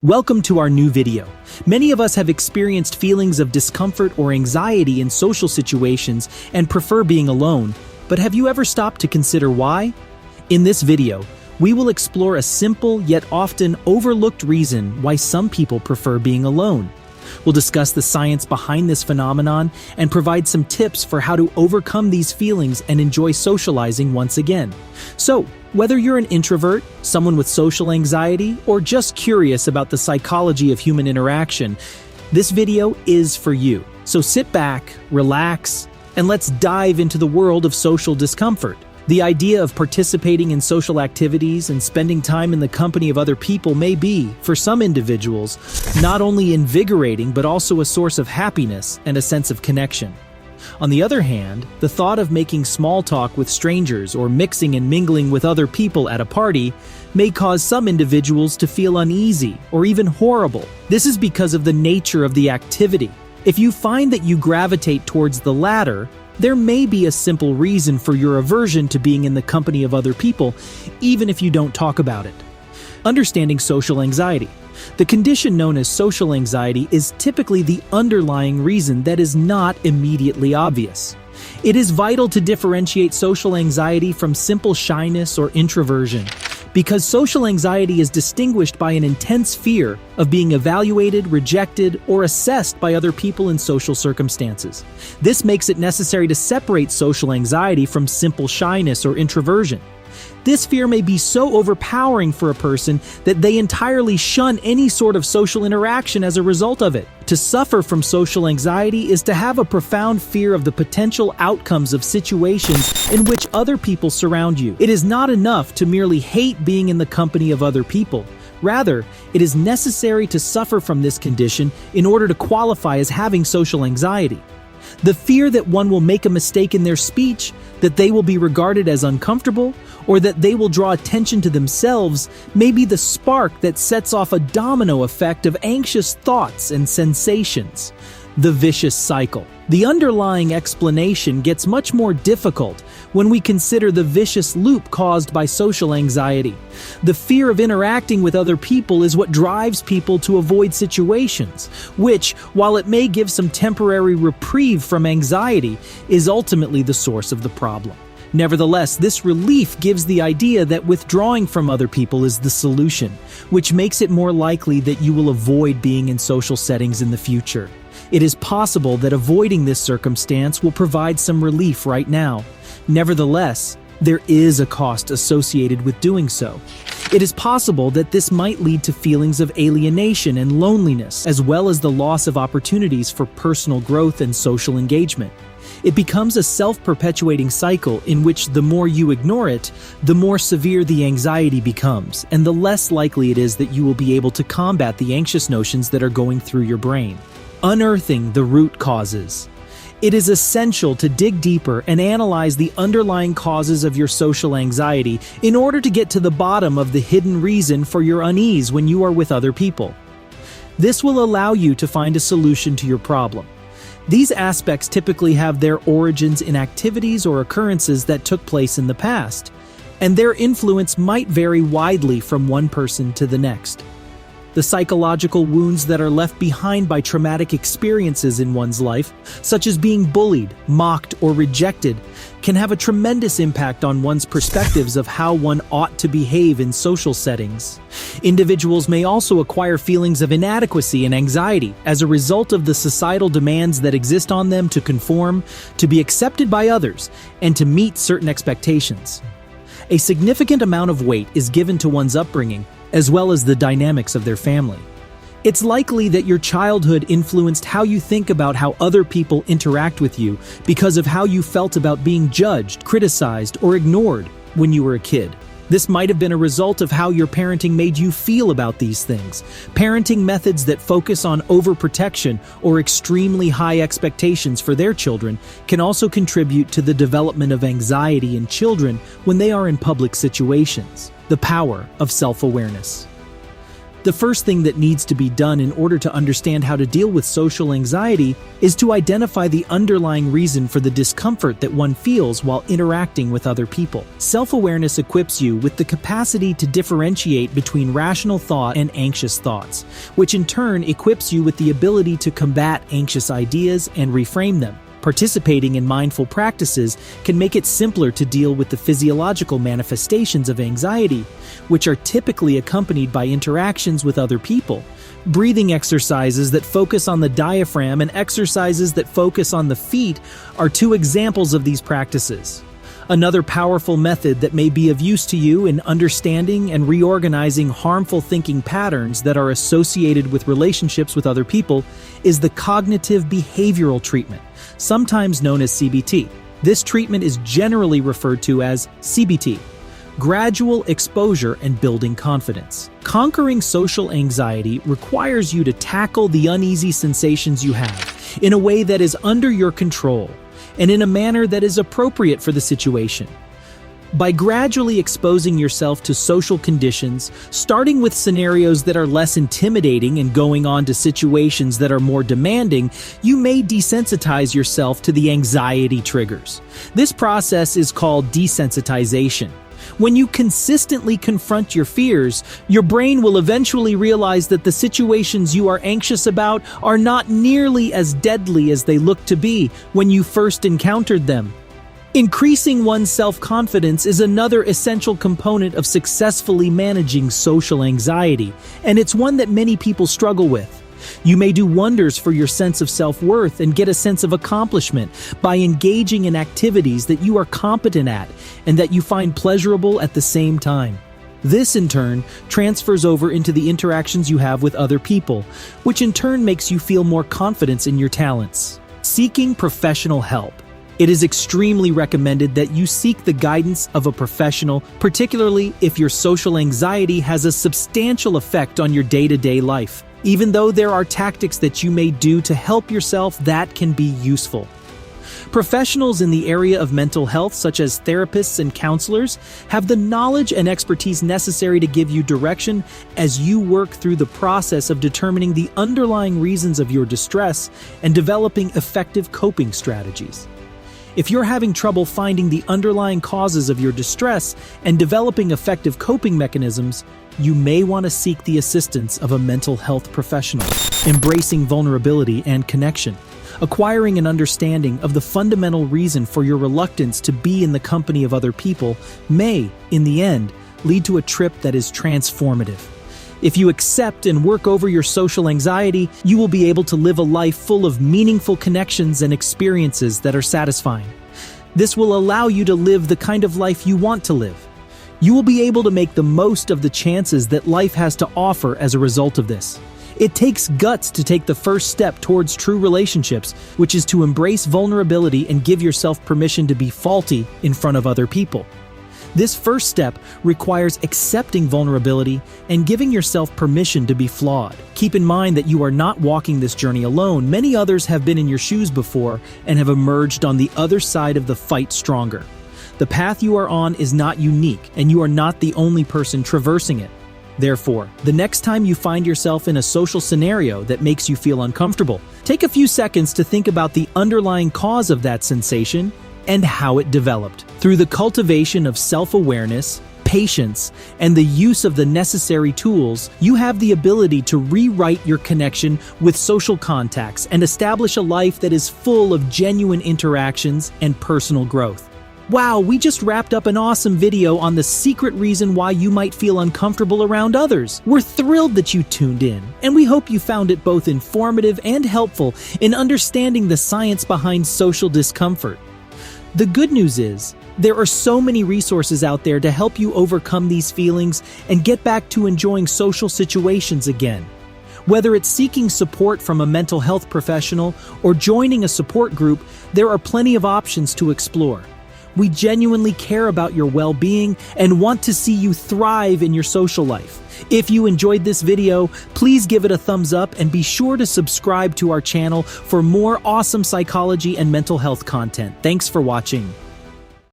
Welcome to our new video. Many of us have experienced feelings of discomfort or anxiety in social situations and prefer being alone, but have you ever stopped to consider why? In this video, we will explore a simple yet often overlooked reason why some people prefer being alone. We'll discuss the science behind this phenomenon and provide some tips for how to overcome these feelings and enjoy socializing once again. So, whether you're an introvert, someone with social anxiety, or just curious about the psychology of human interaction, this video is for you. So sit back, relax, and let's dive into the world of social discomfort. The idea of participating in social activities and spending time in the company of other people may be, for some individuals, not only invigorating but also a source of happiness and a sense of connection. On the other hand, the thought of making small talk with strangers or mixing and mingling with other people at a party may cause some individuals to feel uneasy or even horrible. This is because of the nature of the activity. If you find that you gravitate towards the latter, there may be a simple reason for your aversion to being in the company of other people, even if you don't talk about it. Understanding social anxiety. The condition known as social anxiety is typically the underlying reason that is not immediately obvious. It is vital to differentiate social anxiety from simple shyness or introversion, because social anxiety is distinguished by an intense fear of being evaluated, rejected, or assessed by other people in social circumstances. This makes it necessary to separate social anxiety from simple shyness or introversion. This fear may be so overpowering for a person that they entirely shun any sort of social interaction as a result of it. To suffer from social anxiety is to have a profound fear of the potential outcomes of situations in which other people surround you. It is not enough to merely hate being in the company of other people. Rather, it is necessary to suffer from this condition in order to qualify as having social anxiety. The fear that one will make a mistake in their speech, that they will be regarded as uncomfortable, or that they will draw attention to themselves may be the spark that sets off a domino effect of anxious thoughts and sensations. The vicious cycle. The underlying explanation gets much more difficult when we consider the vicious loop caused by social anxiety. The fear of interacting with other people is what drives people to avoid situations, which, while it may give some temporary reprieve from anxiety, is ultimately the source of the problem. Nevertheless, this relief gives the idea that withdrawing from other people is the solution, which makes it more likely that you will avoid being in social settings in the future. It is possible that avoiding this circumstance will provide some relief right now. Nevertheless, there is a cost associated with doing so. It is possible that this might lead to feelings of alienation and loneliness, as well as the loss of opportunities for personal growth and social engagement. It becomes a self-perpetuating cycle in which the more you ignore it, the more severe the anxiety becomes, and the less likely it is that you will be able to combat the anxious notions that are going through your brain. Unearthing the root causes. It is essential to dig deeper and analyze the underlying causes of your social anxiety in order to get to the bottom of the hidden reason for your unease when you are with other people. This will allow you to find a solution to your problem. These aspects typically have their origins in activities or occurrences that took place in the past, and their influence might vary widely from one person to the next. The psychological wounds that are left behind by traumatic experiences in one's life, such as being bullied, mocked, or rejected, can have a tremendous impact on one's perspectives of how one ought to behave in social settings. Individuals may also acquire feelings of inadequacy and anxiety as a result of the societal demands that exist on them to conform, to be accepted by others, and to meet certain expectations. A significant amount of weight is given to one's upbringing, as well as the dynamics of their family. It's likely that your childhood influenced how you think about how other people interact with you because of how you felt about being judged, criticized, or ignored when you were a kid. This might have been a result of how your parenting made you feel about these things. Parenting methods that focus on overprotection or extremely high expectations for their children can also contribute to the development of anxiety in children when they are in public situations. The power of self-awareness. The first thing that needs to be done in order to understand how to deal with social anxiety is to identify the underlying reason for the discomfort that one feels while interacting with other people. Self-awareness equips you with the capacity to differentiate between rational thought and anxious thoughts, which in turn equips you with the ability to combat anxious ideas and reframe them. Participating in mindful practices can make it simpler to deal with the physiological manifestations of anxiety, which are typically accompanied by interactions with other people. Breathing exercises that focus on the diaphragm and exercises that focus on the feet are two examples of these practices. Another powerful method that may be of use to you in understanding and reorganizing harmful thinking patterns that are associated with relationships with other people is the cognitive behavioral treatment, sometimes known as CBT. This treatment is generally referred to as CBT, gradual exposure and building confidence. Conquering social anxiety requires you to tackle the uneasy sensations you have in a way that is under your control and in a manner that is appropriate for the situation. By gradually exposing yourself to social conditions, starting with scenarios that are less intimidating and going on to situations that are more demanding, you may desensitize yourself to the anxiety triggers. This process is called desensitization. When you consistently confront your fears, your brain will eventually realize that the situations you are anxious about are not nearly as deadly as they look to be when you first encountered them. Increasing one's self-confidence is another essential component of successfully managing social anxiety, and it's one that many people struggle with. You may do wonders for your sense of self-worth and get a sense of accomplishment by engaging in activities that you are competent at and that you find pleasurable at the same time. This, in turn, transfers over into the interactions you have with other people, which in turn makes you feel more confidence in your talents. Seeking professional help. It is extremely recommended that you seek the guidance of a professional, particularly if your social anxiety has a substantial effect on your day-to-day life. Even though there are tactics that you may do to help yourself that can be useful. Professionals in the area of mental health, such as therapists and counselors, have the knowledge and expertise necessary to give you direction as you work through the process of determining the underlying reasons of your distress and developing effective coping strategies. If you're having trouble finding the underlying causes of your distress and developing effective coping mechanisms, you may want to seek the assistance of a mental health professional. Embracing vulnerability and connection. Acquiring an understanding of the fundamental reason for your reluctance to be in the company of other people may, in the end, lead to a trip that is transformative. If you accept and work over your social anxiety, you will be able to live a life full of meaningful connections and experiences that are satisfying. This will allow you to live the kind of life you want to live. You will be able to make the most of the chances that life has to offer as a result of this. It takes guts to take the first step towards true relationships, which is to embrace vulnerability and give yourself permission to be faulty in front of other people. This first step requires accepting vulnerability and giving yourself permission to be flawed. Keep in mind that you are not walking this journey alone. Many others have been in your shoes before and have emerged on the other side of the fight stronger. The path you are on is not unique, and you are not the only person traversing it. Therefore, the next time you find yourself in a social scenario that makes you feel uncomfortable, take a few seconds to think about the underlying cause of that sensation and how it developed. Through the cultivation of self-awareness, patience, and the use of the necessary tools, you have the ability to rewrite your connection with social contacts and establish a life that is full of genuine interactions and personal growth. Wow, we just wrapped up an awesome video on the secret reason why you might feel uncomfortable around others. We're thrilled that you tuned in, and we hope you found it both informative and helpful in understanding the science behind social discomfort. The good news is, there are so many resources out there to help you overcome these feelings and get back to enjoying social situations again. Whether it's seeking support from a mental health professional or joining a support group, there are plenty of options to explore. We genuinely care about your well-being and want to see you thrive in your social life. If you enjoyed this video, please give it a thumbs up and be sure to subscribe to our channel for more awesome psychology and mental health content. Thanks for watching.